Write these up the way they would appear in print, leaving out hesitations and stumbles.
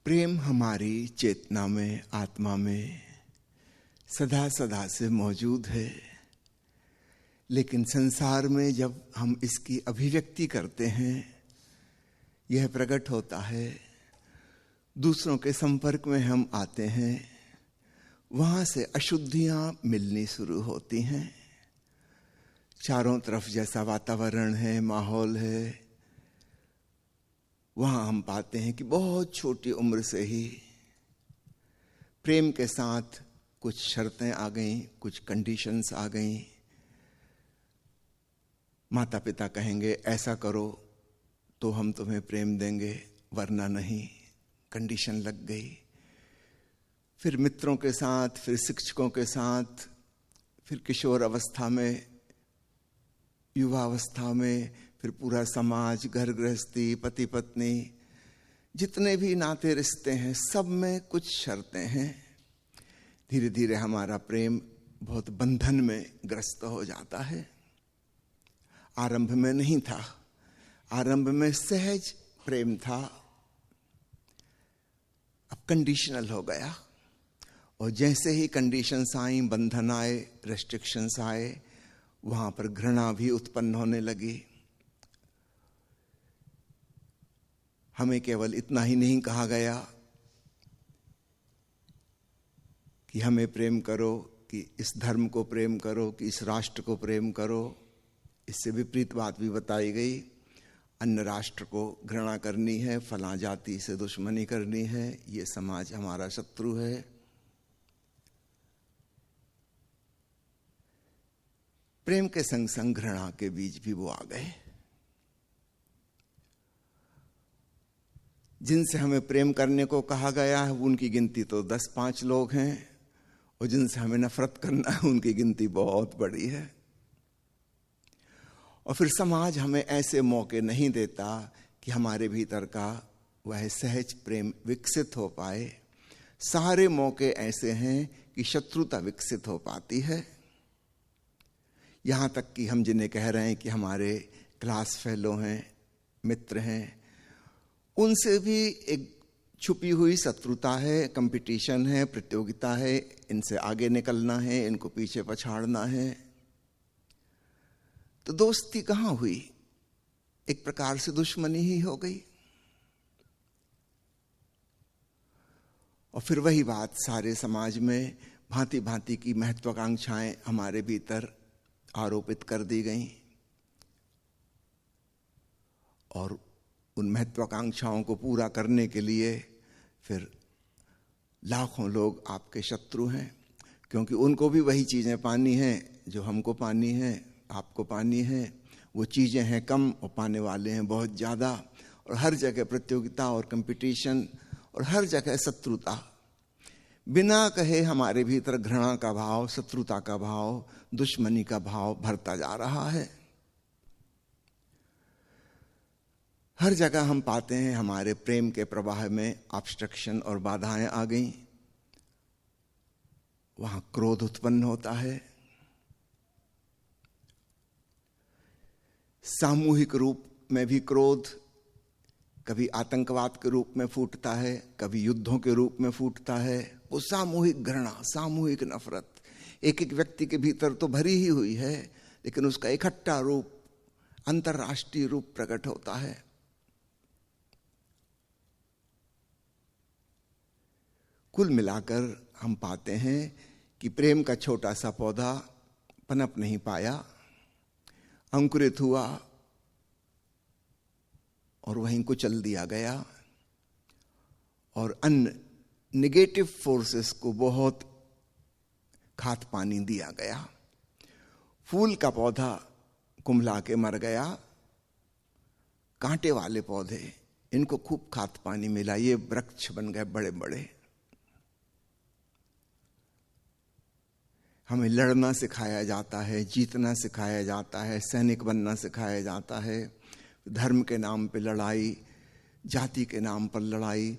प्रेम हमारी चेतना में, आत्मा में सदा सदा से मौजूद है, लेकिन संसार में जब हम इसकी अभिव्यक्ति करते हैं, यह प्रकट होता है, दूसरों के संपर्क में हम आते हैं, वहां से अशुद्धियां मिलनी शुरू होती हैं। चारों तरफ जैसा वातावरण है, माहौल है, वहां हम पाते हैं कि बहुत छोटी उम्र से ही प्रेम के साथ कुछ शर्तें आ गईं, कुछ कंडीशंस आ गईं। माता पिता कहेंगे ऐसा करो तो हम तुम्हें प्रेम देंगे, वरना नहीं, कंडीशन लग गई। फिर मित्रों के साथ, फिर शिक्षकों के साथ, फिर किशोर अवस्था में, युवा अवस्था में, फिर पूरा समाज, घर गृहस्थी, पति पत्नी, जितने भी नाते रिश्ते हैं, सब में कुछ शर्तें हैं। धीरे धीरे हमारा प्रेम बहुत बंधन में ग्रस्त हो जाता है। आरंभ में नहीं था, आरंभ में सहज प्रेम था, अब कंडीशनल हो गया। और जैसे ही कंडीशंस आई, बंधन आए, रेस्ट्रिक्शंस आए, वहां पर घृणा भी उत्पन्न होने लगी। हमें केवल इतना ही नहीं कहा गया कि हमें प्रेम करो, कि इस धर्म को प्रेम करो, कि इस राष्ट्र को प्रेम करो। इससे विपरीत बात भी बताई गई। अन्य राष्ट्र को घृणा करनी है, फलां जाति से दुश्मनी करनी है, ये समाज हमारा शत्रु है। प्रेम के संग संग घृणा के बीज भी वो आ गए। जिनसे हमें प्रेम करने को कहा गया है उनकी गिनती तो 10-5 लोग हैं, और जिनसे हमें नफरत करना है उनकी गिनती बहुत बड़ी है। और फिर समाज हमें ऐसे मौके नहीं देता कि हमारे भीतर का वह सहज प्रेम विकसित हो पाए। सारे मौके ऐसे हैं कि शत्रुता विकसित हो पाती है। यहां तक कि हम जिन्हें कह रहे हैं कि हमारे क्लास फेलो हैं, मित्र हैं, उनसे भी एक छुपी हुई शत्रुता है, कंपटीशन है, प्रतियोगिता है। इनसे आगे निकलना है, इनको पीछे पछाड़ना है। तो दोस्ती कहां हुई? एक प्रकार से दुश्मनी ही हो गई। और फिर वही बात सारे समाज में भांति भांति की महत्वाकांक्षाएं हमारे भीतर आरोपित कर दी गईं, और उन महत्वाकांक्षाओं को पूरा करने के लिए फिर लाखों लोग आपके शत्रु हैं, क्योंकि उनको भी वही चीजें पानी हैं जो हमको पानी है, आपको पानी है। वो चीजें हैं कम और पाने वाले हैं बहुत ज्यादा। और हर जगह प्रतियोगिता और कंपटीशन, और हर जगह शत्रुता। बिना कहे हमारे भीतर घृणा का भाव, शत्रुता का भाव, दुश्मनी का भाव भरता जा रहा है। हर जगह हम पाते हैं हमारे प्रेम के प्रवाह में ऑब्स्ट्रक्शन और बाधाएं आ गई। वहां क्रोध उत्पन्न होता है। सामूहिक रूप में भी क्रोध कभी आतंकवाद के रूप में फूटता है, कभी युद्धों के रूप में फूटता है। वो सामूहिक घृणा, सामूहिक नफरत एक एक व्यक्ति के भीतर तो भरी ही हुई है, लेकिन उसका इकट्ठा रूप, अंतर्राष्ट्रीय रूप प्रकट होता है। कुल मिलाकर हम पाते हैं कि प्रेम का छोटा सा पौधा पनप नहीं पाया, अंकुरित हुआ और वहीं कुचल दिया गया, और अन्य नेगेटिव फोर्सेस को बहुत खाद पानी दिया गया। फूल का पौधा कुम्हला के मर गया, कांटे वाले पौधे, इनको खूब खाद पानी मिला, ये वृक्ष बन गए बड़े बड़े। हमें लड़ना सिखाया जाता है, जीतना सिखाया जाता है, सैनिक बनना सिखाया जाता है। धर्म के नाम पे लड़ाई, जाति के नाम पर लड़ाई,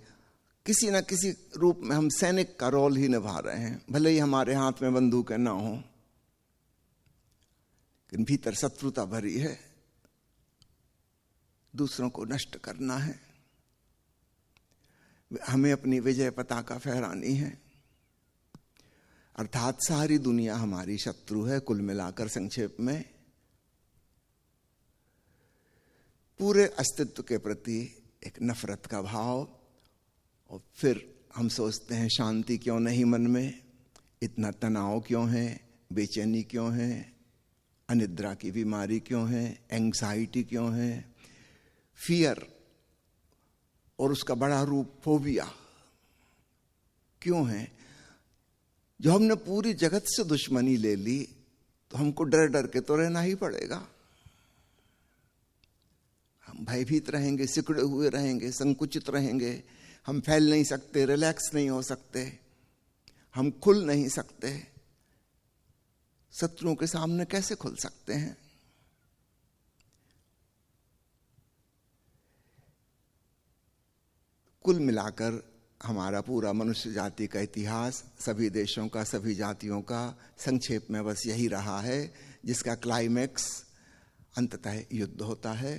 किसी न किसी रूप में हम सैनिक का रोल ही निभा रहे हैं, भले ही हमारे हाथ में बंदूकें ना हो, लेकिन भीतर शत्रुता भरी है, दूसरों को नष्ट करना है। हमें अपनी विजय पताका फहरानी है। अर्थात सारी दुनिया हमारी शत्रु है। कुल मिलाकर संक्षेप में पूरे अस्तित्व के प्रति एक नफरत का भाव। और फिर हम सोचते हैं शांति क्यों नहीं मन में, इतना तनाव क्यों है, बेचैनी क्यों है, अनिद्रा की बीमारी क्यों है, एंग्जाइटी क्यों है, फियर और उसका बड़ा रूप फोबिया क्यों है। जो हमने पूरी जगत से दुश्मनी ले ली तो हमको डर डर के तो रहना ही पड़ेगा। हम भयभीत रहेंगे, सिकुड़े हुए रहेंगे, संकुचित रहेंगे, हम फैल नहीं सकते, रिलैक्स नहीं हो सकते, हम खुल नहीं सकते। शत्रुओं के सामने कैसे खुल सकते हैं? कुल मिलाकर हमारा पूरा मनुष्य जाति का इतिहास, सभी देशों का, सभी जातियों का संक्षेप में बस यही रहा है, जिसका क्लाइमैक्स अंततः युद्ध होता है।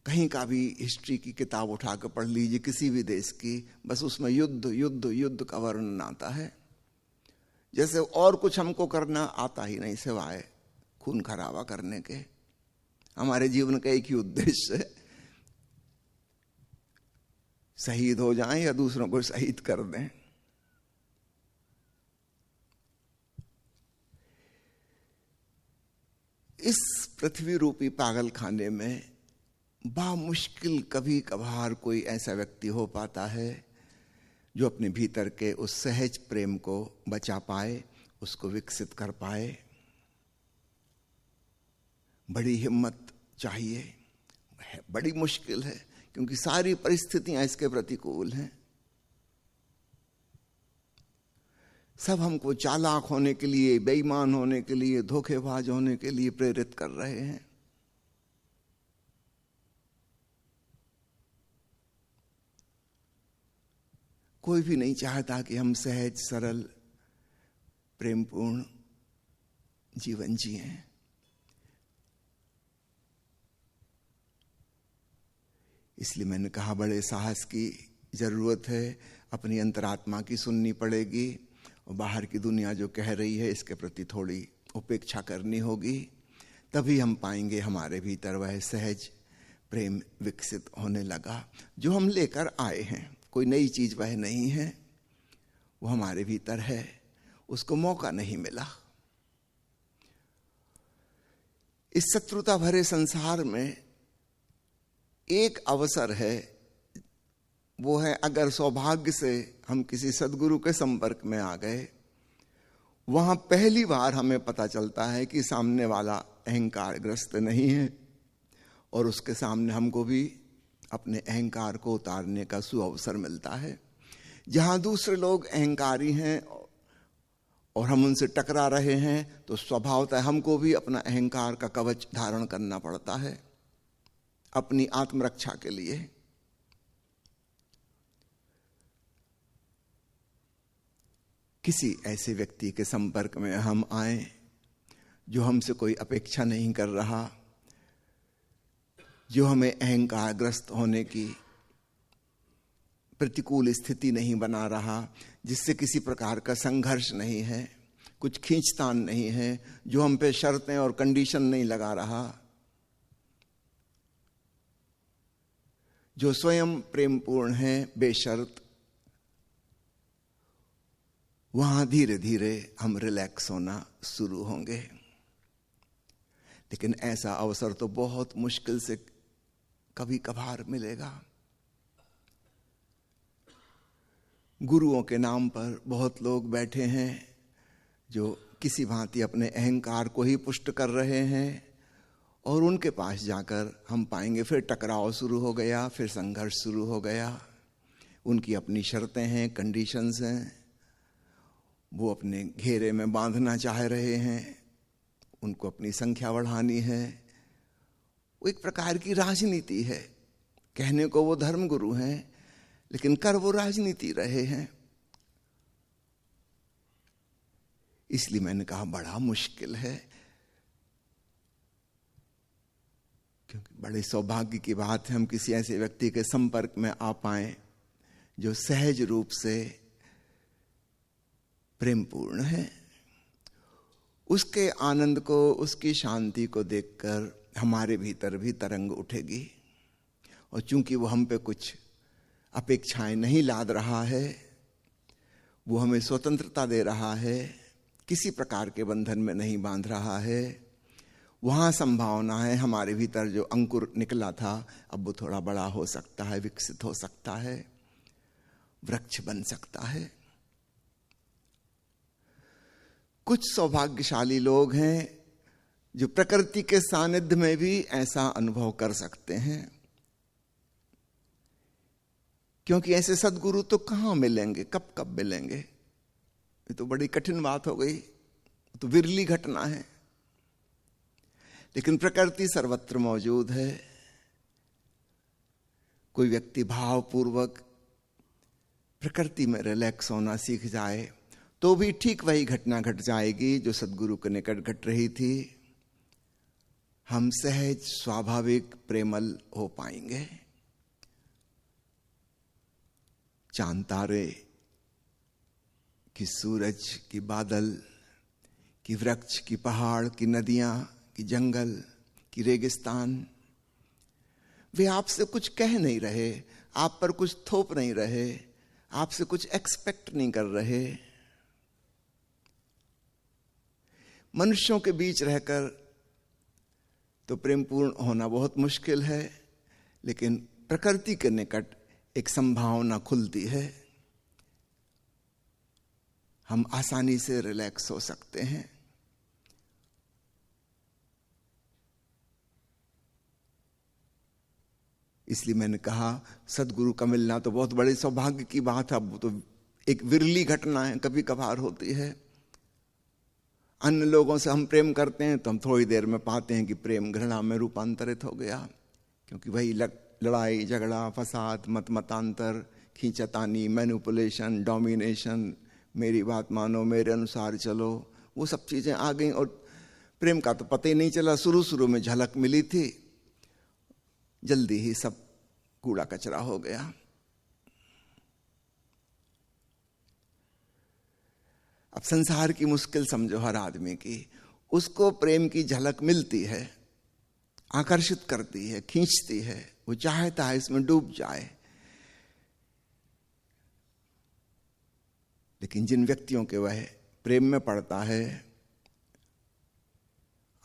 कहीं का भी हिस्ट्री की किताब उठाकर पढ़ लीजिए, किसी भी देश की, बस उसमें युद्ध युद्ध युद्ध का वर्णन आता है। जैसे और कुछ हमको करना आता ही नहीं सिवाय खून खराबा करने के। हमारे जीवन का एक ही उद्देश्य है, शहीद हो जाएं या दूसरों को शहीद कर दें। इस पृथ्वी रूपी पागल खाने में बामुश्किल कभी कभार कोई ऐसा व्यक्ति हो पाता है जो अपने भीतर के उस सहज प्रेम को बचा पाए, उसको विकसित कर पाए। बड़ी हिम्मत चाहिए, बड़ी मुश्किल है, क्योंकि सारी परिस्थितियां इसके प्रतिकूल हैं। सब हमको चालाक होने के लिए, बेईमान होने के लिए, धोखेबाज होने के लिए प्रेरित कर रहे हैं। कोई भी नहीं चाहता कि हम सहज, सरल, प्रेमपूर्ण जीवन जिएं। इसलिए मैंने कहा बड़े साहस की जरूरत है। अपनी अंतरात्मा की सुननी पड़ेगी और बाहर की दुनिया जो कह रही है इसके प्रति थोड़ी उपेक्षा करनी होगी। तभी हम पाएंगे हमारे भीतर वह सहज प्रेम विकसित होने लगा जो हम लेकर आए हैं। कोई नई चीज वह नहीं है, वो हमारे भीतर है, उसको मौका नहीं मिला। इस शत्रुता भरे संसार में एक अवसर है, वो है अगर सौभाग्य से हम किसी सद्गुरु के संपर्क में आ गए, वहां पहली बार हमें पता चलता है कि सामने वाला अहंकारग्रस्त नहीं है और उसके सामने हमको भी अपने अहंकार को उतारने का सुअवसर मिलता है। जहां दूसरे लोग अहंकारी हैं और हम उनसे टकरा रहे हैं तो स्वभावतः हमको भी अपना अहंकार का कवच धारण करना पड़ता है अपनी आत्मरक्षा के लिए। किसी ऐसे व्यक्ति के संपर्क में हम आए जो हमसे कोई अपेक्षा नहीं कर रहा, जो हमें अहंकारग्रस्त होने की प्रतिकूल स्थिति नहीं बना रहा, जिससे किसी प्रकार का संघर्ष नहीं है, कुछ खींचतान नहीं है, जो हम पे शर्तें और कंडीशन नहीं लगा रहा, जो स्वयं प्रेमपूर्ण है बेशर्त, वहां धीरे धीरे हम रिलैक्स होना शुरू होंगे। लेकिन ऐसा अवसर तो बहुत मुश्किल से कभी कभार मिलेगा। गुरुओं के नाम पर बहुत लोग बैठे हैं जो किसी भांति अपने अहंकार को ही पुष्ट कर रहे हैं, और उनके पास जाकर हम पाएंगे फिर टकराव शुरू हो गया, फिर संघर्ष शुरू हो गया। उनकी अपनी शर्तें हैं, कंडीशंस हैं, वो अपने घेरे में बांधना चाह रहे हैं, उनको अपनी संख्या बढ़ानी है। वो एक प्रकार की राजनीति है। कहने को वो धर्म गुरु हैं लेकिन कर वो राजनीति रहे हैं। इसलिए मैंने कहा बड़ा मुश्किल है, क्योंकि बड़े सौभाग्य की बात है हम किसी ऐसे व्यक्ति के संपर्क में आ पाए जो सहज रूप से प्रेमपूर्ण है, उसके आनंद को, उसकी शांति को देखकर हमारे भीतर भी तरंग उठेगी। और चूंकि वो हम पे कुछ अपेक्षाएं नहीं लाद रहा है, वो हमें स्वतंत्रता दे रहा है, किसी प्रकार के बंधन में नहीं बांध रहा है, वहां संभावना है हमारे भीतर जो अंकुर निकला था अब वो थोड़ा बड़ा हो सकता है, विकसित हो सकता है, वृक्ष बन सकता है। कुछ सौभाग्यशाली लोग हैं जो प्रकृति के सानिध्य में भी ऐसा अनुभव कर सकते हैं, क्योंकि ऐसे सद्गुरु तो कहां मिलेंगे, कब कब मिलेंगे, ये तो बड़ी कठिन बात हो गई, तो विरली घटना है। लेकिन प्रकृति सर्वत्र मौजूद है। कोई व्यक्ति भावपूर्वक प्रकृति में रिलैक्स होना सीख जाए तो भी ठीक वही घटना घट जाएगी जो सद्गुरु के निकट घट रही थी। हम सहज स्वाभाविक प्रेमल हो पाएंगे। चांद तारे कि सूरज, कि बादल, कि वृक्ष, कि पहाड़, कि नदियां, कि जंगल, कि रेगिस्तान, वे आपसे कुछ कह नहीं रहे, आप पर कुछ थोप नहीं रहे, आपसे कुछ एक्सपेक्ट नहीं कर रहे। मनुष्यों के बीच रहकर तो प्रेमपूर्ण होना बहुत मुश्किल है, लेकिन प्रकृति के निकट एक संभावना खुलती है, हम आसानी से रिलैक्स हो सकते हैं। इसलिए मैंने कहा सद्गुरु का मिलना तो बहुत बड़े सौभाग्य की बात है। अब तो एक विरली घटना है, कभी कभार होती है। अन्य लोगों से हम प्रेम करते हैं तो हम थोड़ी देर में पाते हैं कि प्रेम घृणा में रूपांतरित हो गया, क्योंकि वही लड़ाई झगड़ा, फसाद, मतांतर, खींचतानी, मैनिपुलेशन, डोमिनेशन, मेरी बात मानो, मेरे अनुसार चलो, वो सब चीजें आ गई। और प्रेम का तो पता ही नहीं चला, शुरू शुरू में झलक मिली थी, जल्दी ही सब कूड़ा कचरा हो गया। अब संसार की मुश्किल समझो हर आदमी की, उसको प्रेम की झलक मिलती है, आकर्षित करती है, खींचती है, वो चाहता है इसमें डूब जाए। लेकिन जिन व्यक्तियों के वह प्रेम में पड़ता है,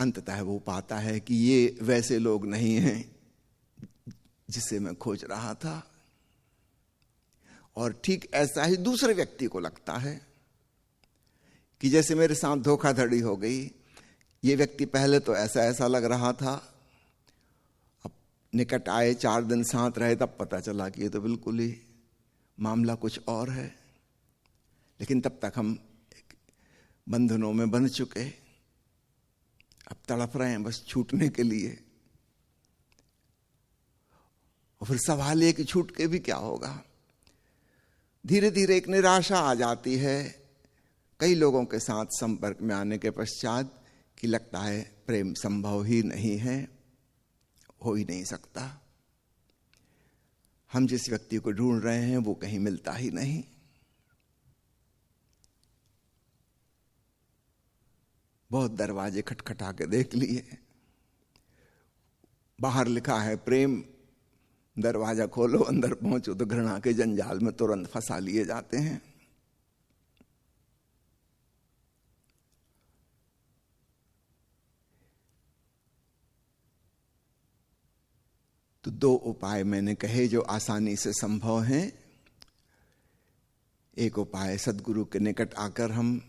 अंततः वो पाता है कि ये वैसे लोग नहीं हैं जिसे मैं खोज रहा था। और ठीक ऐसा ही दूसरे व्यक्ति को लगता है कि जैसे मेरे साथ धोखाधड़ी हो गई, ये व्यक्ति पहले तो ऐसा ऐसा लग रहा था, अब निकट आए, 4 दिन साथ रहे, तब पता चला कि ये तो बिल्कुल ही मामला कुछ और है। लेकिन तब तक हम बंधनों में बंध चुके, अब तड़प रहे हैं बस छूटने के लिए। और फिर सवाल ये कि छूट के भी क्या होगा। धीरे धीरे एक निराशा आ जाती है कई लोगों के साथ संपर्क में आने के पश्चात कि लगता है प्रेम संभव ही नहीं है, हो ही नहीं सकता। हम जिस व्यक्ति को ढूंढ रहे हैं वो कहीं मिलता ही नहीं। बहुत दरवाजे खटखटा के देख लिए, बाहर लिखा है प्रेम, दरवाजा खोलो, अंदर पहुंचो तो घृणा के जंजाल में तुरंत फंसा लिए जाते हैं। तो 2 उपाय मैंने कहे जो आसानी से संभव हैं। एक उपाय, सद्गुरु के निकट आकर हम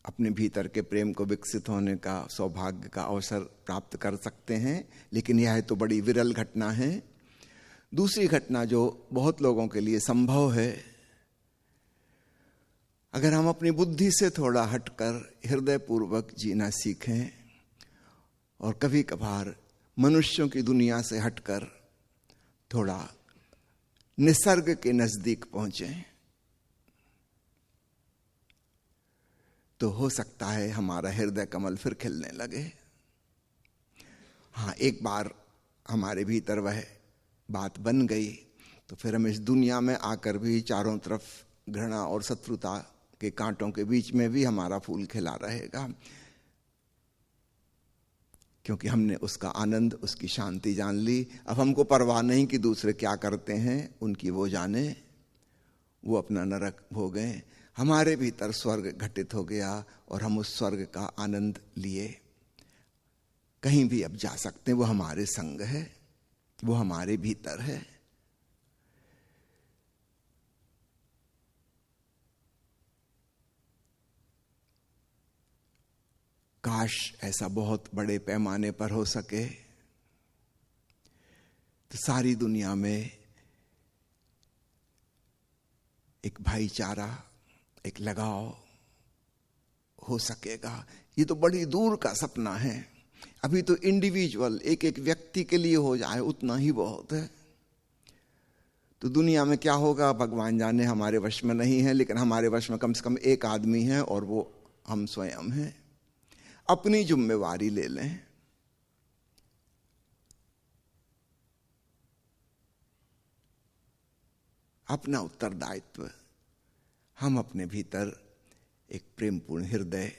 अपने भीतर के प्रेम को विकसित होने का सौभाग्य का अवसर प्राप्त कर सकते हैं, लेकिन यह तो बड़ी विरल घटना है। दूसरी घटना जो बहुत लोगों के लिए संभव है, अगर हम अपनी बुद्धि से थोड़ा हटकर हृदयपूर्वक जीना सीखें और कभी कभार मनुष्यों की दुनिया से हटकर थोड़ा निसर्ग के नजदीक पहुंचें, तो हो सकता है हमारा हृदय कमल फिर खिलने लगे। हाँ, एक बार हमारे भीतर वह बात बन गई तो फिर हम इस दुनिया में आकर भी चारों तरफ घृणा और शत्रुता के कांटों के बीच में भी हमारा फूल खिला रहेगा, क्योंकि हमने उसका आनंद, उसकी शांति जान ली। अब हमको परवाह नहीं कि दूसरे क्या करते हैं, उनकी वो जाने, वो अपना नरक भोगें। हमारे भीतर स्वर्ग घटित हो गया और हम उस स्वर्ग का आनंद लिए कहीं भी अब जा सकते हैं। वो हमारे संग है, वो हमारे भीतर है। काश ऐसा बहुत बड़े पैमाने पर हो सके तो सारी दुनिया में एक भाईचारा, एक लगाव हो सकेगा। ये तो बड़ी दूर का सपना है। अभी तो इंडिविजुअल, एक एक व्यक्ति के लिए हो जाए उतना ही बहुत है। तो दुनिया में क्या होगा भगवान जाने, हमारे वश में नहीं है। लेकिन हमारे वश में कम से कम एक आदमी है और वो हम स्वयं हैं। अपनी जिम्मेवारी ले लें। अपना उत्तरदायित्व। हम अपने भीतर एक प्रेमपूर्ण हृदय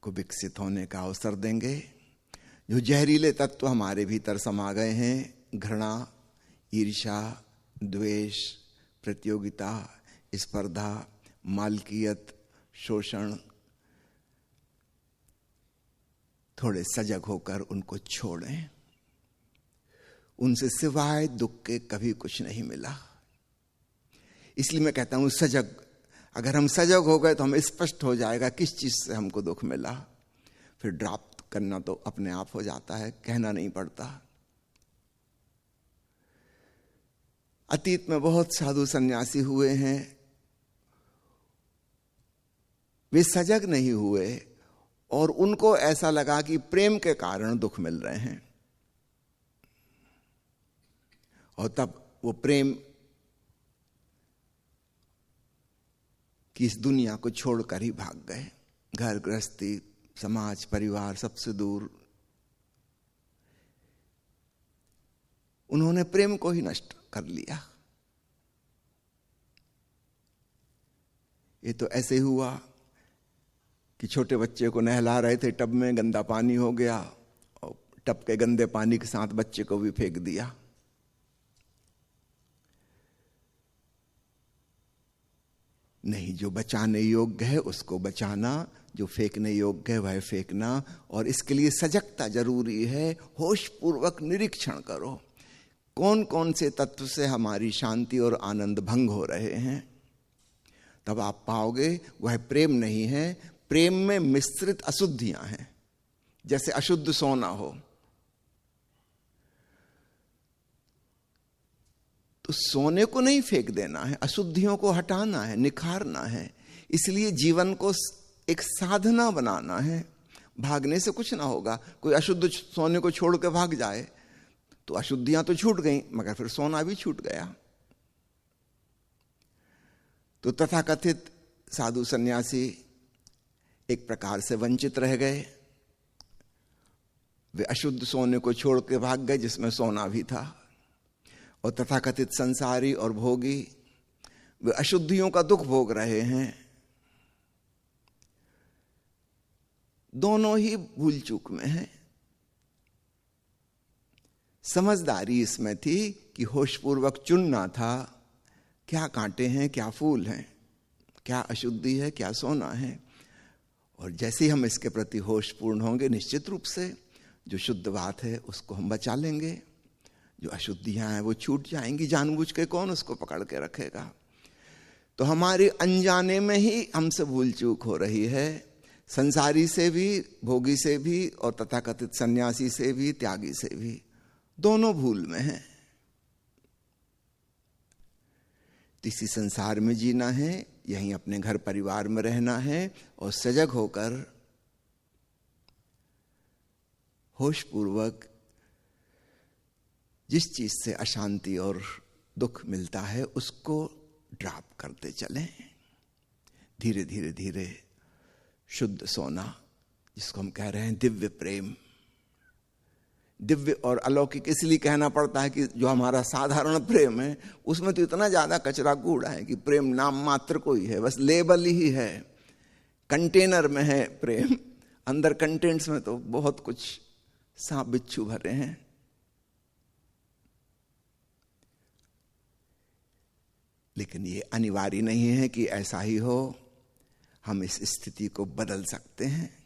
को विकसित होने का अवसर देंगे। जो जहरीले तत्व हमारे भीतर समा गए हैं, घृणा, ईर्ष्या, द्वेष, प्रतियोगिता, स्पर्धा, मालकियत, शोषण, थोड़े सजग होकर उनको छोड़ें। उनसे सिवाय दुख के कभी कुछ नहीं मिला। इसलिए मैं कहता हूं सजग, अगर हम सजग हो गए तो हम स्पष्ट हो जाएगा किस चीज से हमको दुख मिला। फिर ड्रॉप करना तो अपने आप हो जाता है, कहना नहीं पड़ता। अतीत में बहुत साधु सन्यासी हुए हैं, वे सजग नहीं हुए और उनको ऐसा लगा कि प्रेम के कारण दुख मिल रहे हैं, और तब वो प्रेम कि इस दुनिया को छोड़कर ही भाग गए। घर गृहस्थी, समाज, परिवार सबसे दूर। उन्होंने प्रेम को ही नष्ट कर लिया। ये तो ऐसे हुआ कि छोटे बच्चे को नहला रहे थे, टब में गंदा पानी हो गया और टब के गंदे पानी के साथ बच्चे को भी फेंक दिया। नहीं, जो बचाने योग्य है उसको बचाना, जो फेंकने योग्य है वह फेंकना। और इसके लिए सजगता जरूरी है। होश पूर्वक निरीक्षण करो कौन कौन से तत्व से हमारी शांति और आनंद भंग हो रहे हैं। तब आप पाओगे वह प्रेम नहीं है, प्रेम में मिश्रित अशुद्धियां हैं। जैसे अशुद्ध सोना हो तो सोने को नहीं फेंक देना है, अशुद्धियों को हटाना है, निखारना है। इसलिए जीवन को एक साधना बनाना है। भागने से कुछ ना होगा। कोई अशुद्ध सोने को छोड़ के भाग जाए तो अशुद्धियां तो छूट गई, मगर फिर सोना भी छूट गया। तो तथाकथित साधु सन्यासी एक प्रकार से वंचित रह गए। वे अशुद्ध सोने को छोड़ के भाग गए जिसमें सोना भी था। और तथाकथित संसारी और भोगी वे अशुद्धियों का दुख भोग रहे हैं। दोनों ही भूल चूक में हैं। समझदारी इसमें थी कि होशपूर्वक चुनना था क्या कांटे हैं, क्या फूल हैं, क्या अशुद्धि है, क्या सोना है। और जैसे ही हम इसके प्रति होशपूर्ण होंगे, निश्चित रूप से जो शुद्ध बात है उसको हम बचा लेंगे। जो अशुद्धियां हैं वो छूट जाएंगी। जानबूझ के कौन उसको पकड़ के रखेगा। तो हमारे अनजाने में ही हमसे भूल चूक हो रही है। संसारी से भी, भोगी से भी, और तथाकथित सन्यासी से भी, त्यागी से भी, दोनों भूल में हैं। इसी संसार में जीना है, यहीं अपने घर परिवार में रहना है और सजग होकर होशपूर्वक जिस चीज से अशांति और दुख मिलता है उसको ड्रॉप करते चलें। धीरे धीरे धीरे शुद्ध सोना, जिसको हम कह रहे हैं दिव्य प्रेम, दिव्य और अलौकिक इसलिए कहना पड़ता है कि जो हमारा साधारण प्रेम है उसमें तो इतना ज्यादा कचरा कूड़ा है कि प्रेम नाम मात्र को ही है, बस लेबल ही है, कंटेनर में है प्रेम, अंदर कंटेंट्स में तो बहुत कुछ सांप बिच्छू भरे हैं। लेकिन ये अनिवार्य नहीं है कि ऐसा ही हो, हम इस स्थिति को बदल सकते हैं।